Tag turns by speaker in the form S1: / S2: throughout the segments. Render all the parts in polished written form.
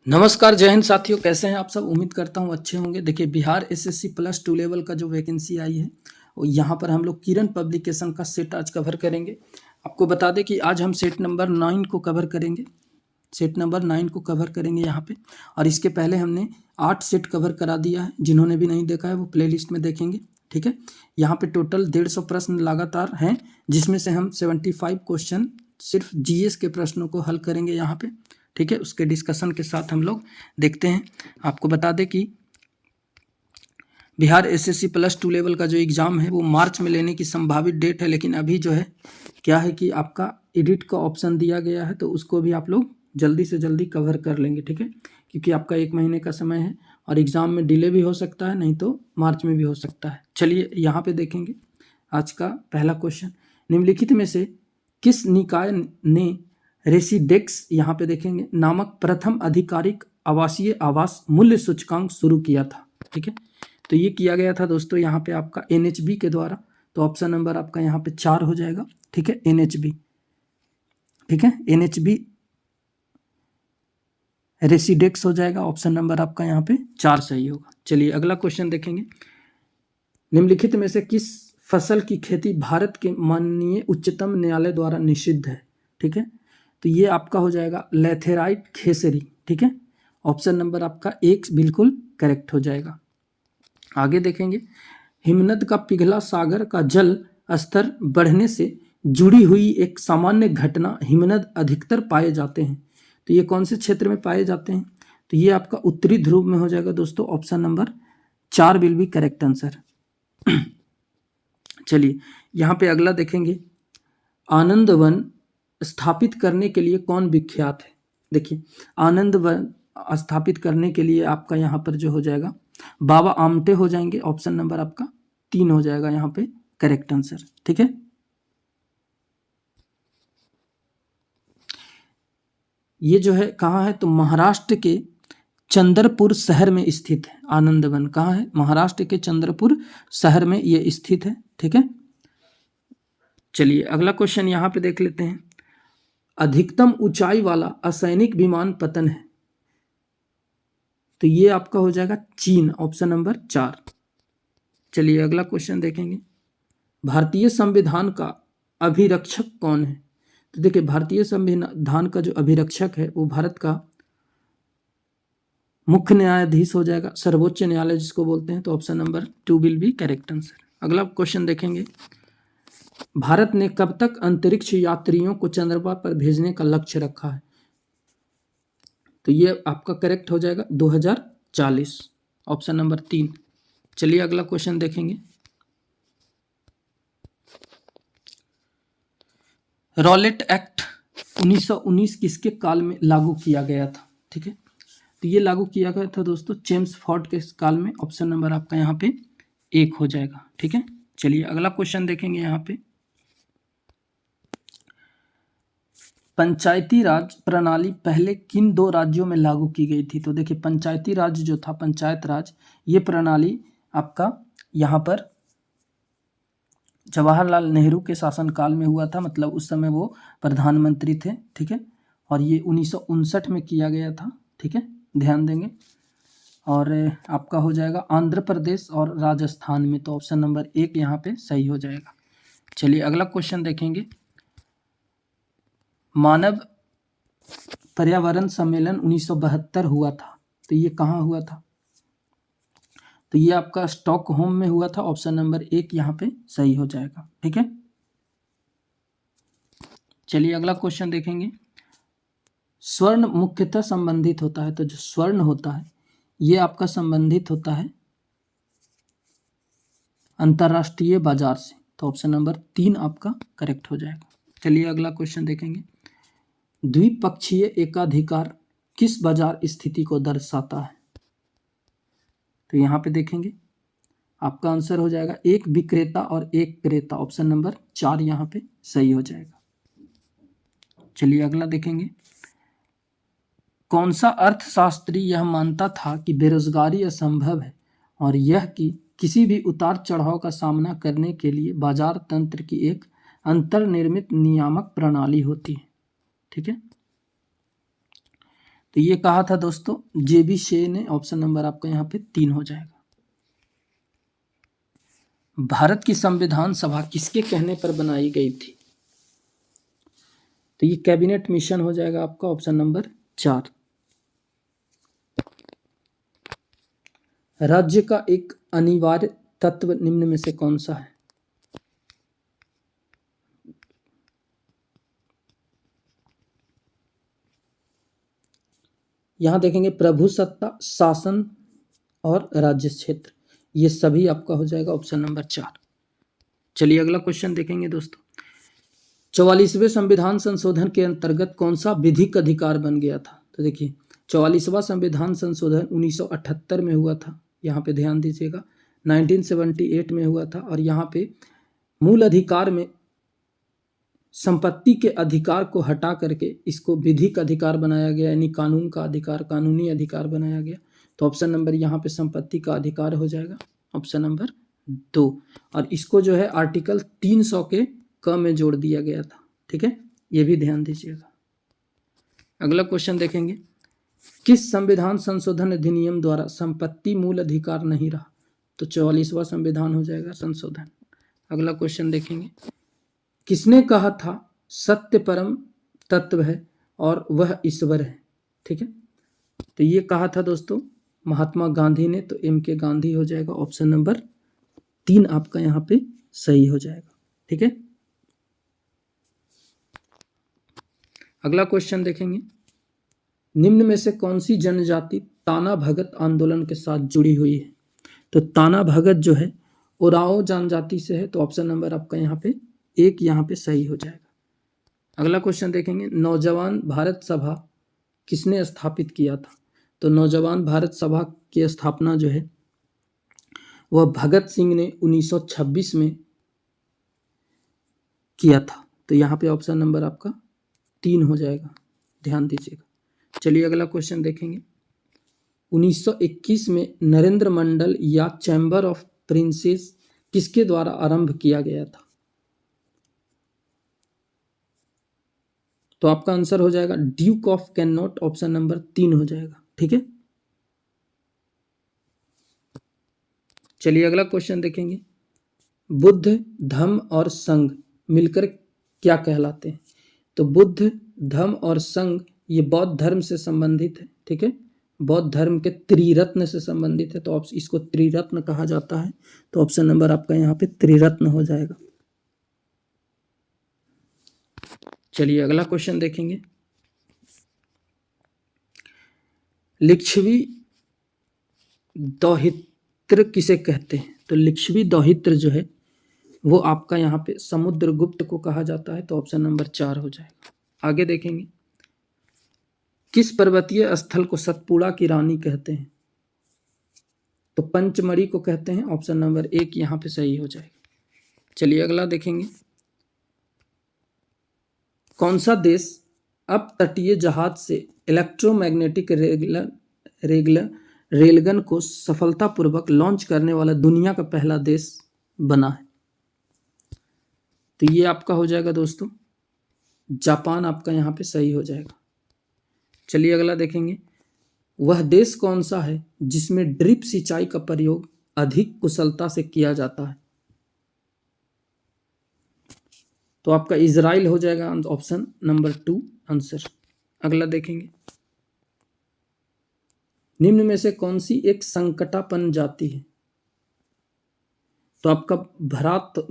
S1: नमस्कार, जय हिंद साथियों। कैसे हैं आप सब? उम्मीद करता हूँ अच्छे होंगे। देखिए, बिहार एसएससी प्लस 2 लेवल का जो वैकेंसी आई है, और यहाँ पर हम लोग किरण पब्लिकेशन का सेट आज कवर करेंगे। आपको बता दें कि आज हम सेट नंबर 9 को कवर करेंगे। सेट नंबर 9 को कवर करेंगे यहाँ पे। और इसके पहले हमने 8 सेट कवर करा दिया है। जिन्होंने भी नहीं देखा है वो प्लेलिस्ट में देखेंगे, ठीक है। यहाँ पे टोटल 150 प्रश्न लगातार हैं, जिसमें से हम 75 क्वेश्चन सिर्फ जीएस के प्रश्नों को हल करेंगे यहाँ पे, ठीक है। उसके डिस्कशन के साथ हम लोग देखते हैं। आपको बता दें कि बिहार एसएससी प्लस 2 लेवल का जो एग्ज़ाम है वो मार्च में लेने की संभावित डेट है, लेकिन अभी जो है क्या है कि आपका एडिट का ऑप्शन दिया गया है, तो उसको भी आप लोग जल्दी से जल्दी कवर कर लेंगे, ठीक है। क्योंकि आपका 1 महीने का समय है और एग्ज़ाम में डिले भी हो सकता है, नहीं तो मार्च में भी हो सकता है। चलिए यहाँ पे देखेंगे आज का पहला क्वेश्चन। निम्नलिखित में से किस निकाय ने रेसिडेक्स यहाँ पे देखेंगे नामक प्रथम आधिकारिक आवासीय आवास मूल्य सूचकांक शुरू किया था, ठीक है। तो ये किया गया था दोस्तों यहाँ पे आपका एनएचबी के द्वारा। तो ऑप्शन नंबर आपका यहाँ पे 4 हो जाएगा, ठीक है। एनएचबी, ठीक है। एनएचबी रेसिडेक्स हो जाएगा। ऑप्शन नंबर आपका यहाँ पे 4 सही होगा। चलिए अगला क्वेश्चन देखेंगे। निम्नलिखित में से किस फसल की खेती भारत के माननीय उच्चतम न्यायालय द्वारा निषिद्ध है, ठीक है। तो ये आपका हो जाएगा लैथेराइट खेसरी, ठीक है। ऑप्शन नंबर आपका 1 बिल्कुल करेक्ट हो जाएगा। आगे देखेंगे। हिमनद का पिघला सागर का जल स्तर बढ़ने से जुड़ी हुई एक सामान्य घटना हिमनद अधिकतर पाए जाते हैं। तो ये कौन से क्षेत्र में पाए जाते हैं? तो ये आपका उत्तरी ध्रुव में हो जाएगा दोस्तों। Option number 4 will be correct answer. चलिए यहाँ पे अगला देखेंगे। आनंद वन स्थापित करने के लिए कौन विख्यात है? देखिए, आनंद वन स्थापित करने के लिए आपका यहाँ पर जो हो जाएगा बाबा आमटे हो जाएंगे। ऑप्शन नंबर आपका 3 हो जाएगा यहाँ पे करेक्ट आंसर, ठीक है। ये जो है कहाँ है? तो महाराष्ट्र के चंद्रपुर शहर में स्थित है। आनंद वन कहाँ है? महाराष्ट्र के चंद्रपुर शहर में ये स्थित है, ठीक है। चलिए अगला क्वेश्चन यहाँ पे देख लेते हैं। अधिकतम ऊंचाई वाला असैनिक विमान पतन है, तो ये आपका हो जाएगा चीन। Option number 4। चलिए अगला क्वेश्चन देखेंगे। भारतीय संविधान का अभिरक्षक कौन है? तो देखिए, भारतीय संविधान का जो अभिरक्षक है वो भारत का मुख्य न्यायाधीश हो जाएगा, सर्वोच्च न्यायालय जिसको बोलते हैं। तो option number 2 will be correct answer. अगला क्वेश्चन देखेंगे। भारत ने कब तक अंतरिक्ष यात्रियों को चंद्रमा पर भेजने का लक्ष्य रखा है? तो ये आपका करेक्ट हो जाएगा 2040। Option number 3। चलिए अगला क्वेश्चन देखेंगे। रॉलेट एक्ट 1919 किसके काल में लागू किया गया था? ठीक है, तो ये लागू किया गया था दोस्तों चेम्सफोर्ड के काल में। ऑप्शन नंबर आपका यहाँ पे 1 हो जाएगा, ठीक है। चलिए अगला क्वेश्चन देखेंगे। यहाँ पे पंचायती राज प्रणाली पहले किन 2 राज्यों में लागू की गई थी? तो देखिए, पंचायती राज जो था, पंचायत राज, ये प्रणाली आपका यहाँ पर जवाहरलाल नेहरू के शासनकाल में हुआ था। मतलब उस समय वो प्रधानमंत्री थे, ठीक है। और ये 1959 में किया गया था, ठीक है, ध्यान देंगे। और आपका हो जाएगा आंध्र प्रदेश और राजस्थान में। तो ऑप्शन नंबर 1 यहाँ पे सही हो जाएगा। चलिए अगला क्वेश्चन देखेंगे। मानव पर्यावरण सम्मेलन 1972 हुआ था, तो ये कहाँ हुआ था? तो ये आपका स्टॉकहोम में हुआ था। ऑप्शन नंबर 1 यहाँ पे सही हो जाएगा, ठीक है। चलिए अगला क्वेश्चन देखेंगे। स्वर्ण मुख्यतः संबंधित होता है, तो जो स्वर्ण होता है ये आपका संबंधित होता है अंतर्राष्ट्रीय बाजार से। तो ऑप्शन नंबर 3 आपका करेक्ट हो जाएगा। चलिए अगला क्वेश्चन देखेंगे। द्विपक्षीय एकाधिकार किस बाजार स्थिति को दर्शाता है? तो यहाँ पे देखेंगे आपका आंसर हो जाएगा 1 विक्रेता और 1 क्रेता। ऑप्शन नंबर 4 यहाँ पे सही हो जाएगा। चलिए अगला देखेंगे। कौन सा अर्थशास्त्री यह मानता था कि बेरोजगारी असंभव है और यह कि किसी भी उतार चढ़ाव का सामना करने के लिए बाजार तंत्र की एक अंतर्निर्मित नियामक प्रणाली होती है, ठीक है। तो ये कहा था दोस्तों जेबी शे ने। ऑप्शन नंबर आपका यहाँ पे 3 हो जाएगा। भारत की संविधान सभा किसके कहने पर बनाई गई थी? तो ये कैबिनेट मिशन हो जाएगा आपका, ऑप्शन नंबर 4। राज्य का एक अनिवार्य तत्व निम्न में से कौन सा है? यहां देखेंगे प्रभुसत्ता, शासन और राज्य क्षेत्र, ये सभी आपका हो जाएगा ऑप्शन नंबर 4। चलिए अगला क्वेश्चन देखेंगे दोस्तों। 44वें संविधान संशोधन के अंतर्गत कौन सा विधिक अधिकार बन गया था? तो देखिए 44वां संविधान संशोधन 1978 में हुआ था, यहाँ पे ध्यान दीजिएगा। 1978 में हुआ था और यहाँ पे मूल अधिकार में संपत्ति के अधिकार को हटा करके इसको विधिक अधिकार बनाया गया, यानी कानून का अधिकार, कानूनी अधिकार बनाया गया। तो ऑप्शन नंबर यहाँ पे संपत्ति का अधिकार हो जाएगा, ऑप्शन नंबर 2। और इसको जो है आर्टिकल 300 के क में जोड़ दिया गया था, ठीक है, ये भी ध्यान दीजिएगा। अगला क्वेश्चन देखेंगे, किस संविधान संशोधन अधिनियम द्वारा संपत्ति मूल अधिकार नहीं रहा? तो 44वां संविधान हो जाएगा संशोधन। अगला क्वेश्चन देखेंगे, किसने कहा था सत्य परम तत्व है और वह ईश्वर है? ठीक है, तो ये कहा था दोस्तों महात्मा गांधी ने। तो एम के गांधी हो जाएगा, ऑप्शन नंबर 3 आपका यहाँ पे सही हो जाएगा, ठीक है। अगला क्वेश्चन देखेंगे, निम्न में से कौन सी जनजाति ताना भगत आंदोलन के साथ जुड़ी हुई है? तो ताना भगत जो है ओराओ जनजाति से है, तो ऑप्शन नंबर आपका यहाँ पे 1 यहाँ पे सही हो जाएगा। अगला क्वेश्चन देखेंगे, नौजवान भारत सभा किसने स्थापित किया था? तो नौजवान भारत सभा की स्थापना जो है वह भगत सिंह ने 1926 में किया था। तो यहाँ पे ऑप्शन नंबर आपका 3 हो जाएगा, ध्यान दीजिएगा। चलिए अगला क्वेश्चन देखेंगे, 1921 में नरेंद्र मंडल या चैम्बर ऑफ प्रिंसेस किसके द्वारा आरंभ किया गया था? तो आपका आंसर हो जाएगा Duke of cannot, option number 3 हो जाएगा, ठीक है। चलिए अगला क्वेश्चन देखेंगे, बुद्ध धम्म और संघ मिलकर क्या कहलाते हैं? तो बुद्ध धम्म और संघ ये बौद्ध धर्म से संबंधित है, ठीक है, बौद्ध धर्म के त्रिरत्न से संबंधित है, तो इसको त्रिरत्न कहा जाता है। तो ऑप्शन नंबर आपका यहाँ पे त्रिरत्न हो जाएगा। चलिए अगला क्वेश्चन देखेंगे, लिच्छवी दौहित्र किसे कहते हैं? तो लिच्छवी दौहित्र जो है वो आपका यहाँ पे समुद्रगुप्त को कहा जाता है। तो ऑप्शन नंबर 4 हो जाएगा। आगे देखेंगे, किस पर्वतीय स्थल को सतपुड़ा की रानी कहते हैं? तो पंचमढ़ी को कहते हैं, ऑप्शन नंबर 1 यहाँ पे सही हो जाएगा। चलिए अगला देखेंगे, कौन सा देश अब तटीय जहाज से इलेक्ट्रोमैग्नेटिक रेलगन को सफलतापूर्वक लॉन्च करने वाला दुनिया का पहला देश बना है? तो ये आपका हो जाएगा दोस्तों जापान, आपका यहाँ पे सही हो जाएगा। चलिए अगला देखेंगे, वह देश कौन सा है जिसमें ड्रिप सिंचाई का प्रयोग अधिक कुशलता से किया जाता है? तो आपका इजराइल हो जाएगा, ऑप्शन नंबर 2 आंसर। अगला देखेंगे, निम्न में से कौन सी एक संकटापन्न जाति है? तो आपका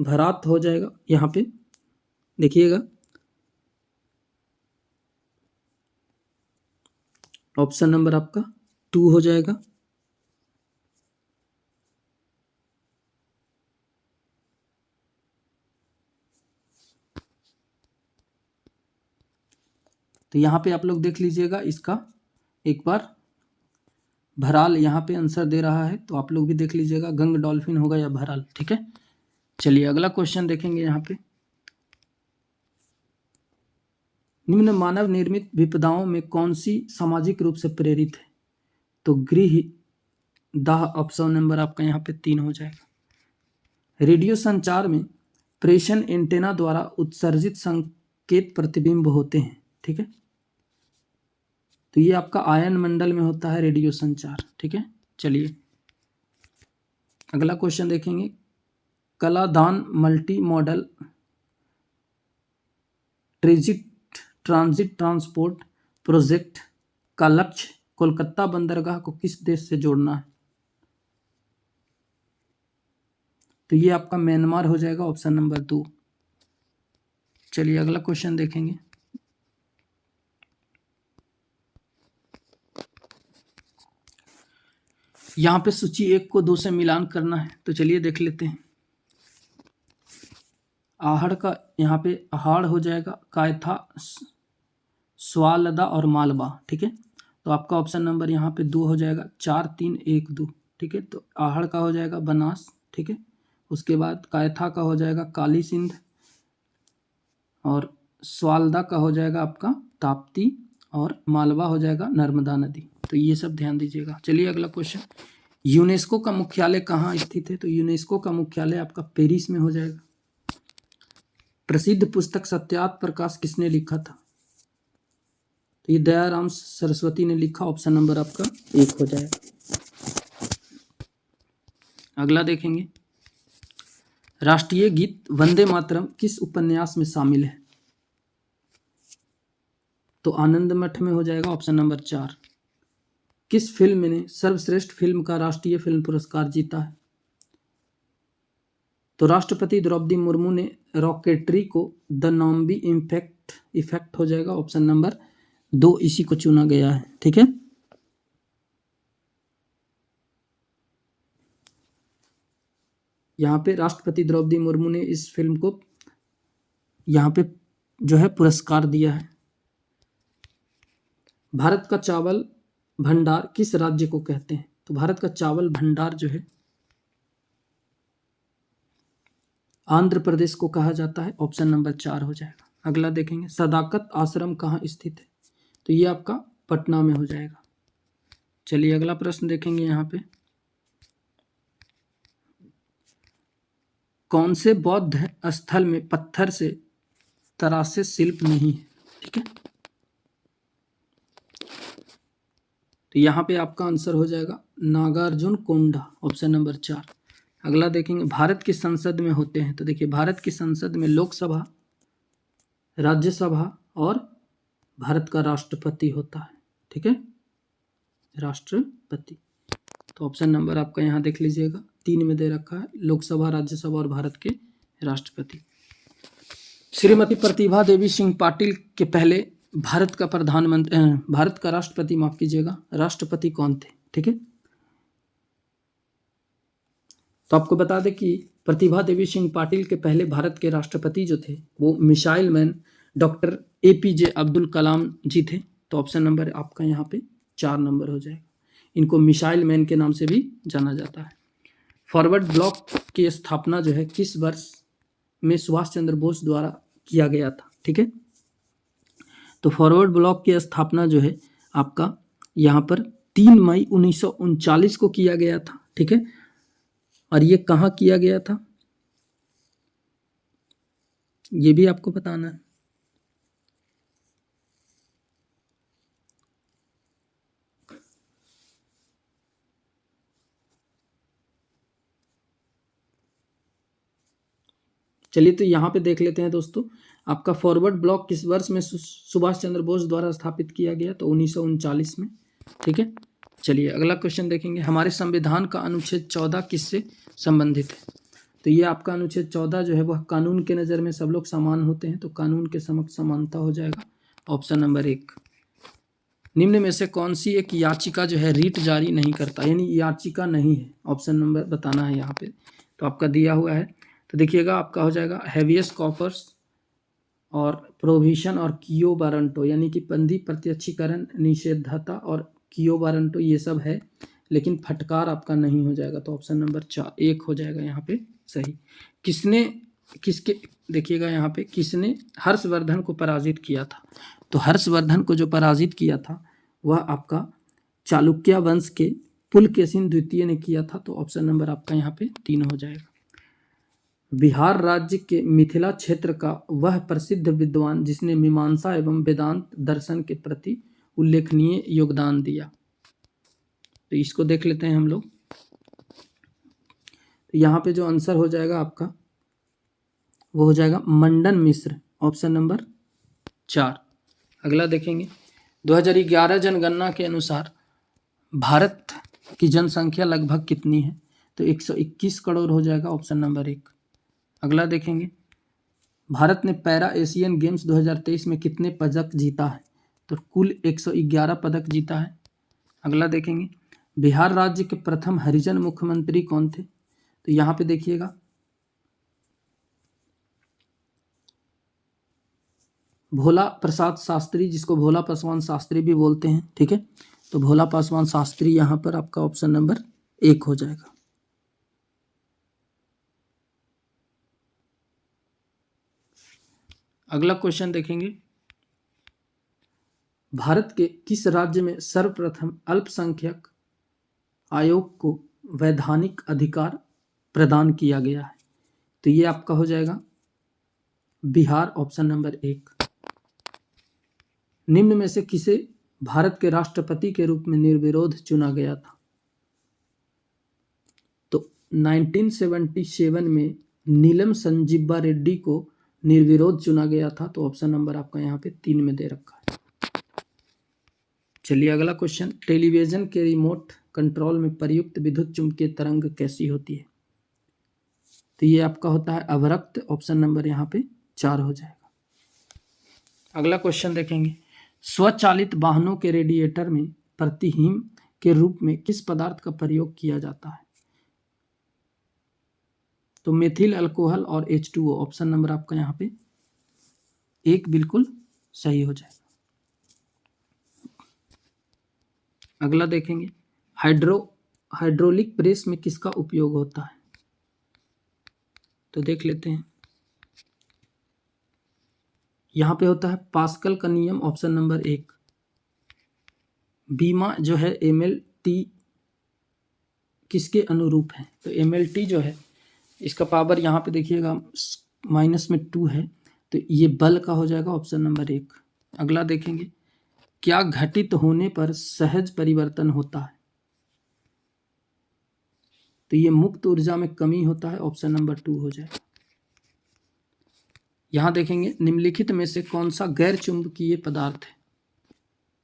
S1: भरात हो जाएगा, यहाँ पे देखिएगा, ऑप्शन नंबर आपका 2 हो जाएगा। तो यहाँ पे आप लोग देख लीजिएगा, इसका एक बार भराल यहाँ पे आंसर दे रहा है, तो आप लोग भी देख लीजिएगा, गंग डॉल्फिन होगा या भराल, ठीक है। चलिए अगला क्वेश्चन देखेंगे, यहाँ पे निम्न मानव निर्मित विपदाओं में कौन सी सामाजिक रूप से प्रेरित है? तो गृह दाह, ऑप्शन नंबर आपका यहाँ पे 3 हो जाएगा। रेडियो संचार में प्रेषण एंटेना द्वारा उत्सर्जित संकेत प्रतिबिंब होते हैं, ठीक है। तो ये आपका आयन मंडल में होता है रेडियो संचार। ठीक है, चलिए अगला क्वेश्चन देखेंगे। Kaladan multi modal transit transport project का लक्ष्य कोलकाता बंदरगाह को किस देश से जोड़ना है? तो ये आपका म्यांमार हो जाएगा, ऑप्शन नंबर 2। चलिए अगला क्वेश्चन देखेंगे। यहाँ पे सूची 1 को 2 से मिलान करना है, तो चलिए देख लेते हैं। आहड़ का यहाँ पे आहड़ हो जाएगा, कायथा, स्वालदा और मालवा। ठीक है, तो आपका ऑप्शन नंबर यहाँ पे 2 हो जाएगा, 4 3 1 2। ठीक है, तो आहड़ का हो जाएगा बनास। ठीक है, उसके बाद कायथा का हो जाएगा काली सिंध और स्वालदा का हो जाएगा आपका ताप्ती और मालवा हो जाएगा नर्मदा नदी। तो ये सब ध्यान दीजिएगा। चलिए अगला क्वेश्चन। यूनेस्को का मुख्यालय कहाँ स्थित है? तो यूनेस्को का मुख्यालय आपका पेरिस में हो जाएगा। प्रसिद्ध पुस्तक सत्यार्थ प्रकाश किसने लिखा था? तो ये दयाराम सरस्वती ने लिखा, ऑप्शन नंबर आपका 1 हो जाएगा। अगला देखेंगे। राष्ट्रीय गीत वंदे मातरम किस उपन्यास में शामिल है? तो आनंद मठ में हो जाएगा, ऑप्शन नंबर 4। किस फिल्म ने सर्वश्रेष्ठ फिल्म का राष्ट्रीय फिल्म पुरस्कार जीता है? तो राष्ट्रपति द्रौपदी मुर्मू ने रॉकेटरी को द नॉम्बी इफेक्ट हो जाएगा, ऑप्शन नंबर 2 इसी को चुना गया है। ठीक है, यहाँ पे राष्ट्रपति द्रौपदी मुर्मू ने इस फिल्म को यहाँ पे जो है पुरस्कार दिया है। भारत का चावल भंडार किस राज्य को कहते हैं? तो भारत का चावल भंडार जो है आंध्र प्रदेश को कहा जाता है, ऑप्शन नंबर 4 हो जाएगा। अगला देखेंगे। सदाकत आश्रम कहाँ स्थित है? तो ये आपका पटना में हो जाएगा। चलिए अगला प्रश्न देखेंगे। यहाँ पे कौन से बौद्ध स्थल में पत्थर से तरासे शिल्प नहीं है? ठीक है, तो यहाँ पे आपका आंसर हो जाएगा नागार्जुन कोंडा, ऑप्शन नंबर 4। अगला देखेंगे। भारत की संसद में होते हैं, तो देखिए भारत की संसद में लोकसभा, राज्यसभा और भारत का राष्ट्रपति होता है। ठीक है, राष्ट्रपति। तो ऑप्शन नंबर आपका यहाँ देख लीजिएगा, 3 में दे रखा है, लोकसभा, राज्यसभा और भारत के राष्ट्रपति। श्रीमती प्रतिभा देवी सिंह पाटिल के पहले भारत का राष्ट्रपति, माफ कीजिएगा, राष्ट्रपति कौन थे? ठीक है, तो आपको बता दें कि प्रतिभा देवी सिंह पाटिल के पहले भारत के राष्ट्रपति जो थे वो missile man doctor APJ Abdul Kalam ji थे। तो ऑप्शन नंबर आपका यहाँ पे 4 नंबर हो जाएगा। इनको मिसाइल मैन के नाम से भी जाना जाता है। फॉरवर्ड ब्लॉक की स्थापना जो है किस वर्ष में सुभाष चंद्र बोस द्वारा किया गया था? ठीक है, तो फॉरवर्ड ब्लॉक की स्थापना जो है आपका यहाँ पर 3 मई 1939 को किया गया था। ठीक है, और ये कहाँ किया गया था ये भी आपको बताना है। चलिए तो यहाँ पे देख लेते हैं दोस्तों, आपका फॉरवर्ड ब्लॉक किस वर्ष में सुभाष चंद्र बोस द्वारा स्थापित किया गया? तो 1939 में। ठीक है, चलिए अगला क्वेश्चन देखेंगे। हमारे संविधान का अनुच्छेद 14 किससे संबंधित है? तो ये आपका अनुच्छेद 14 जो है वह कानून के नज़र में सब लोग समान होते हैं, तो कानून के समक्ष समानता हो जाएगा, ऑप्शन नंबर 1। निम्न में से कौन सी एक याचिका जो है रीट जारी नहीं करता, यानी याचिका नहीं है, ऑप्शन नंबर बताना है यहाँ पे। तो आपका दिया हुआ है, तो देखिएगा आपका हो जाएगा हैवियस कॉर्पस और प्रोविशन और कियो वारंटो, यानी कि बंदी प्रत्यक्षीकरण निषेधता और कियो वारंटो ये सब है, लेकिन फटकार आपका नहीं हो जाएगा। तो ऑप्शन नंबर 1 हो जाएगा यहाँ पे सही। किसके देखिएगा यहाँ पे किसने हर्षवर्धन को पराजित किया था? तो हर्षवर्धन को जो पराजित किया था वह आपका चालुक्य वंश के पुलकेशिन द्वितीय ने किया था। तो ऑप्शन नंबर आपका यहाँ पे 3 हो जाएगा। बिहार राज्य के मिथिला क्षेत्र का वह प्रसिद्ध विद्वान जिसने मीमांसा एवं वेदांत दर्शन के प्रति उल्लेखनीय योगदान दिया। तो इसको देख लेते हैं हम लोग। तो यहाँ पे जो आंसर हो जाएगा आपका वो हो जाएगा मंडन मिश्र, ऑप्शन नंबर 4। अगला देखेंगे, 2011 जनगणना के अनुसार भारत की जनसंख्या लगभग कितनी है? तो 121 करोड़ हो जाएगा, ऑप्शन नंबर 1। अगला देखेंगे, भारत ने पैरा एशियन गेम्स 2023 में कितने पदक जीता है? तो कुल 111 पदक जीता है। अगला देखेंगे, बिहार राज्य के प्रथम हरिजन मुख्यमंत्री कौन थे? तो यहाँ पे देखिएगा, भोला प्रसाद शास्त्री, जिसको भोला पासवान शास्त्री भी बोलते हैं, ठीक है। तो भोला पासवान शास्त्री यहाँ पर आपका ऑप्शन नंबर 1 हो जाएगा। अगला क्वेश्चन देखेंगे, भारत के किस राज्य में सर्वप्रथम अल्पसंख्यक आयोग को वैधानिक अधिकार प्रदान किया गया है? तो ये आपका हो जाएगा बिहार, ऑप्शन नंबर 1। निम्न में से किसे भारत के राष्ट्रपति के रूप में निर्विरोध चुना गया था? तो 1977 में नीलम संजीवा रेड्डी को निर्विरोध चुना गया था। तो ऑप्शन नंबर आपका यहाँ पे 3 में दे रखा है। चलिए अगला क्वेश्चन, टेलीविजन के रिमोट कंट्रोल में प्रयुक्त विद्युत चुंबकीय तरंग कैसी होती है? तो ये आपका होता है अवरक्त, ऑप्शन नंबर यहाँ पे 4 हो जाएगा। अगला क्वेश्चन देखेंगे, स्वचालित वाहनों के रेडिएटर में प्रतिहीम के रूप में किस पदार्थ का प्रयोग किया जाता है? तो मेथिल अल्कोहल और H2O, ऑप्शन नंबर आपका यहाँ पे 1 बिल्कुल सही हो जाएगा। अगला देखेंगे, हाइड्रोलिक प्रेस में किसका उपयोग होता है? तो देख लेते हैं, यहाँ पे होता है पास्कल का नियम, ऑप्शन नंबर 1। बीमा जो है MLT किसके अनुरूप है? तो MLT जो है इसका पावर यहाँ पे देखिएगा -2 है, तो ये बल का हो जाएगा, ऑप्शन नंबर 1। अगला देखेंगे, क्या घटित होने पर सहज परिवर्तन होता है? तो ये मुक्त ऊर्जा में कमी होता है, ऑप्शन नंबर 2 हो जाएगा। यहाँ देखेंगे, निम्नलिखित में से कौन सा गैर चुंबकीय पदार्थ है?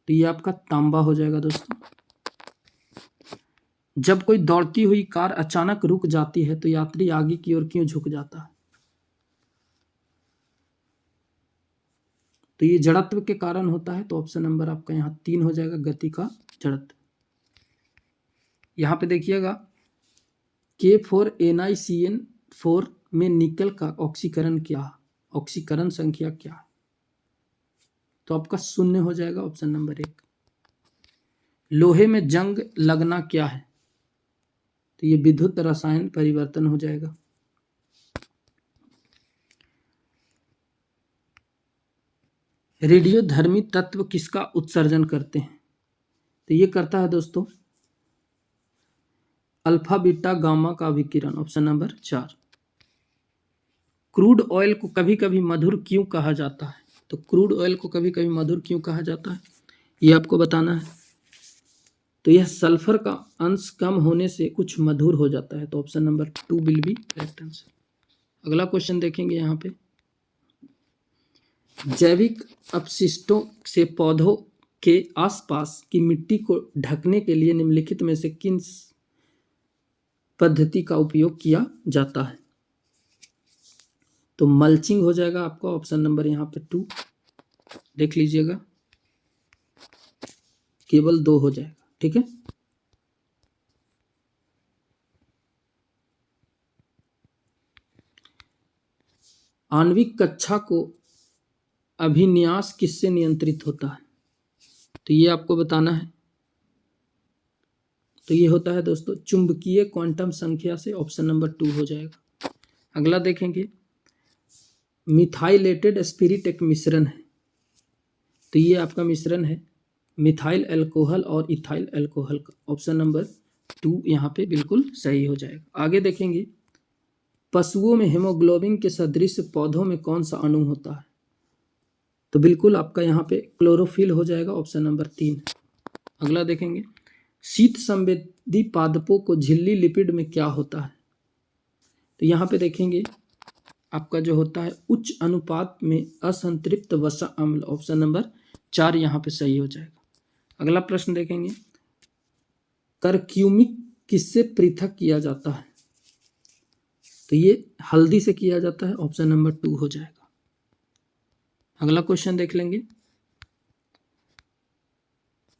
S1: तो ये आपका तांबा हो जाएगा दोस्तों। जब कोई दौड़ती हुई कार अचानक रुक जाती है तो यात्री आगे की ओर क्यों झुक जाता है? तो ये जड़त्व के कारण होता है। तो ऑप्शन नंबर आपका यहाँ 3 हो जाएगा, गति का जड़त्व। यहाँ पे देखिएगा, K4NiCN4 में निकल का ऑक्सीकरण संख्या क्या है? तो आपका 0 हो जाएगा, ऑप्शन नंबर 1। लोहे में जंग लगना क्या है? तो ये विद्युत रसायन परिवर्तन हो जाएगा। रेडियोधर्मी तत्व किसका उत्सर्जन करते हैं? तो ये करता है दोस्तों अल्फा बीटा गामा का विकिरण, ऑप्शन नंबर 4। क्रूड ऑयल को कभी कभी मधुर क्यों कहा जाता है? तो क्रूड ऑयल को कभी कभी मधुर क्यों कहा जाता है, ये आपको बताना है। तो यह सल्फर का अंश कम होने से कुछ मधुर हो जाता है। तो option number 2 will be correct answer. अगला क्वेश्चन देखेंगे, यहाँ पे जैविक अपशिष्टों से पौधों के आसपास की मिट्टी को ढकने के लिए निम्नलिखित में से किन पद्धति का उपयोग किया जाता है? तो मल्चिंग हो जाएगा आपका, ऑप्शन नंबर यहाँ पे 2 देख लीजिएगा, केवल 2 हो जाएगा, ठीक है। आणविक कक्षा को अभिन्यास किससे नियंत्रित होता है? तो ये आपको बताना है। तो ये होता है दोस्तों चुंबकीय क्वांटम संख्या से, ऑप्शन नंबर 2 हो जाएगा। अगला देखेंगे, मिथाइलेटेड स्पिरिट एक मिश्रण है। तो ये आपका मिश्रण है मिथाइल अल्कोहल और इथाइल अल्कोहल का, ऑप्शन नंबर 2 यहाँ पे बिल्कुल सही हो जाएगा। आगे देखेंगे, पशुओं में हेमोग्लोबिन के सदृश पौधों में कौन सा अणु होता है? तो बिल्कुल आपका यहाँ पे क्लोरोफिल हो जाएगा, ऑप्शन नंबर 3। अगला देखेंगे, शीत संवेदी पादपों को झिल्ली लिपिड में क्या होता है? तो यहाँ पे देखेंगे आपका जो होता है उच्च अनुपात में असंतृप्त वसा अम्ल, ऑप्शन नंबर 4 यहाँ पे सही हो जाएगा। अगला प्रश्न देखेंगे, करक्यूमिक किससे पृथक किया जाता है? तो ये हल्दी से किया जाता है, ऑप्शन नंबर 2 हो जाएगा। अगला क्वेश्चन देख लेंगे,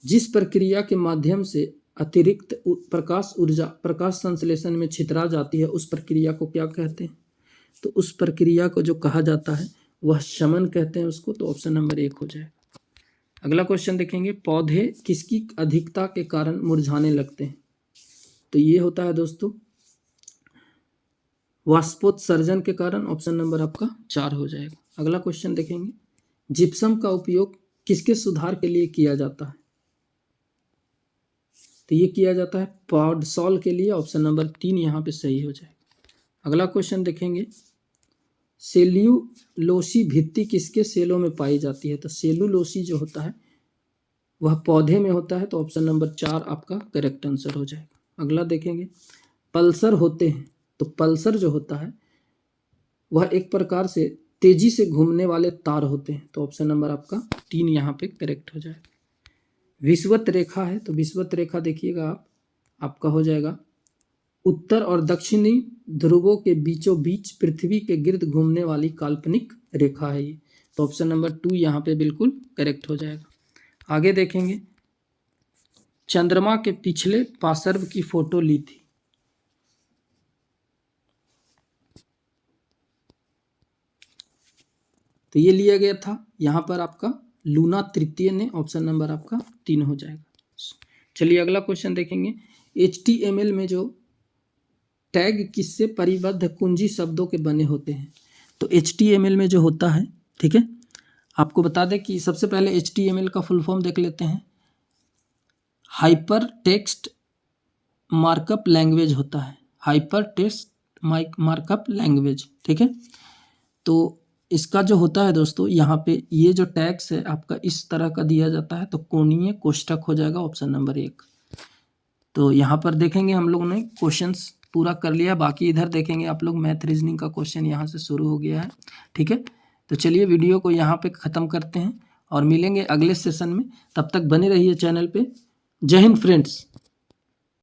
S1: जिस प्रक्रिया के माध्यम से अतिरिक्त प्रकाश ऊर्जा प्रकाश संश्लेषण में छितरा जाती है उस प्रक्रिया को क्या कहते हैं? तो उस प्रक्रिया को जो कहा जाता है वह शमन कहते हैं उसको, तो ऑप्शन नंबर 1 हो जाएगा। अगला क्वेश्चन देखेंगे, पौधे किसकी अधिकता के कारण मुरझाने लगते हैं? तो ये होता है दोस्तों वाष्पोत्सर्जन के कारण, ऑप्शन नंबर आपका 4 हो जाएगा। अगला क्वेश्चन देखेंगे, जिप्सम का उपयोग किसके सुधार के लिए किया जाता है? तो ये किया जाता है पॉडसॉल के लिए, ऑप्शन नंबर 3 यहाँ पे सही हो जाएगा। अगला क्वेश्चन देखेंगे, सेल्यूलोसी भित्ति किसके सेलों में पाई जाती है? तो सेल्यूलोसी जो होता है वह पौधे में होता है, तो ऑप्शन नंबर 4 आपका करेक्ट आंसर हो जाएगा। अगला देखेंगे, पल्सर होते हैं, तो पल्सर जो होता है वह एक प्रकार से तेजी से घूमने वाले तार होते हैं, तो ऑप्शन नंबर आपका 3 यहाँ पे करेक्ट हो जाएगा। विषुवत रेखा है, तो विषुवत रेखा देखिएगा आपका हो जाएगा उत्तर और दक्षिणी ध्रुवों के बीचों बीच पृथ्वी के गिर्द घूमने वाली काल्पनिक रेखा है ये, तो ऑप्शन नंबर 2 यहाँ पे बिल्कुल करेक्ट हो जाएगा। आगे देखेंगे, चंद्रमा के पिछले पार्श्व की फोटो ली थी? तो ये लिया गया था यहाँ पर आपका लूना तृतीय ने, ऑप्शन नंबर आपका 3 हो जाएगा। चलिए अगला क्वेश्चन देखेंगे, HTML में जो टैग किससे परिबद्ध कुंजी शब्दों के बने होते हैं? तो HTML में जो होता है, ठीक है, आपको बता दें कि सबसे पहले HTML का फुल फॉर्म देख लेते हैं। हाइपर टेक्स्ट मार्कअप लैंग्वेज होता है, हाइपर टेक्स्ट मार्कअप लैंग्वेज, ठीक है। तो इसका जो होता है दोस्तों, यहाँ पे ये जो टैग्स है आपका इस तरह का दिया जाता है, तो कोणीय कोष्ठक हो जाएगा, ऑप्शन नंबर 1। तो यहाँ पर देखेंगे हम लोगों ने क्वेश्चंस पूरा कर लिया, बाकी इधर देखेंगे आप लोग मैथ रीजनिंग का क्वेश्चन यहाँ से शुरू हो गया है, ठीक है। तो चलिए वीडियो को यहाँ पे ख़त्म करते हैं और मिलेंगे अगले सेशन में, तब तक बने रहिए चैनल पे। जय हिंद फ्रेंड्स।